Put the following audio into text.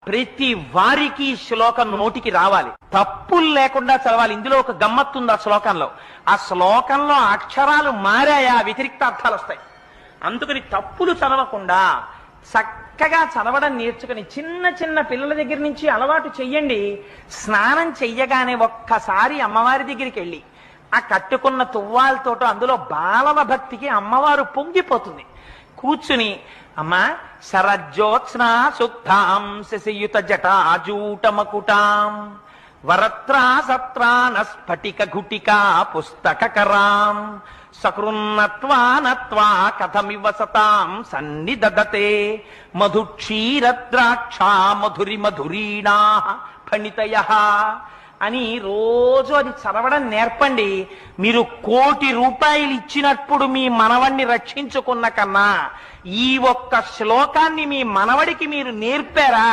ప్రతి వారికి శ్లోకం నోటికి రావాలి, తప్పులు లేకుండా చదవాలి. ఇందులో ఒక గమ్మత్తుంది ఆ శ్లోకంలో. ఆ శ్లోకంలో అక్షరాలు మారాయా వ్యతిరిక్త అర్థాలు వస్తాయి. అందుకని తప్పులు చదవకుండా చక్కగా చదవడం నేర్చుకుని చిన్న చిన్న పిల్లల దగ్గర నుంచి అలవాటు చెయ్యండి. స్నానం చెయ్యగానే ఒక్కసారి అమ్మవారి దగ్గరికి వెళ్ళి ఆ కట్టుకున్న తువ్వాలతోటో అందులో బాలల భక్తికి అమ్మవారు పొంగిపోతుంది. కూర్చుని అమ్మా శరజ్యోత్స్నా సుక్తాం శశియుత జటాజూటమకుటాం వరత్రా సత్రాన స్ఫటిక ఘుటికా పుస్తకరాం సకృన్నత్వా కథమివ సతాం సన్నిదదతే మధుక్షీరద్రాక్షా మధురి మధురీణా ఫణితయః అని రోజు అది చదవడం నేర్పండి. మీరు 1,00,00,000 రూపాయలు ఇచ్చినప్పుడు మీ మనవణ్ణి రక్షించుకున్న కన్నా ఈ ఒక్క శ్లోకాన్ని మీ మనవడికి మీరు నేర్పారా